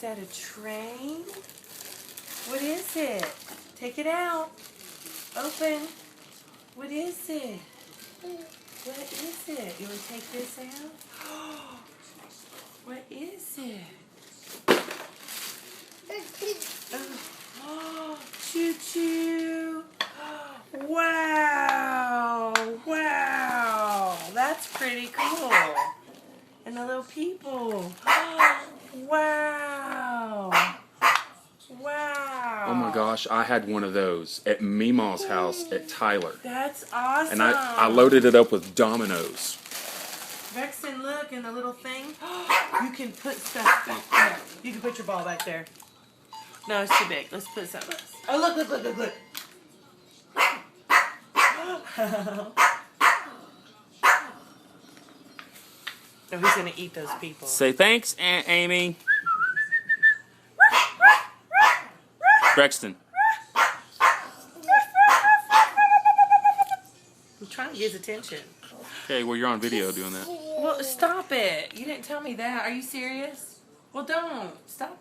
that a train? What is it? Take it out. Open. What is it? What is it? You want to take this out? What is it? Oh, choo-choo. Wow. Wow. That's pretty cool. And the little people. Wow. Wow. Oh my gosh, I had one of those at Meemaw's house at Tyler. That's awesome. And I loaded it up with dominoes. Rexton, look, in the little thing, you can put stuff back there. You can put your ball back there. No, it's too big. Let's put something else. Oh, look. Oh, he's going to eat those people. Say thanks, Aunt Amy. Brexton. I'm trying to get his attention. Okay, well, you're on video doing that. Well, stop it. You didn't tell me that. Are you serious? Well, don't. Stop.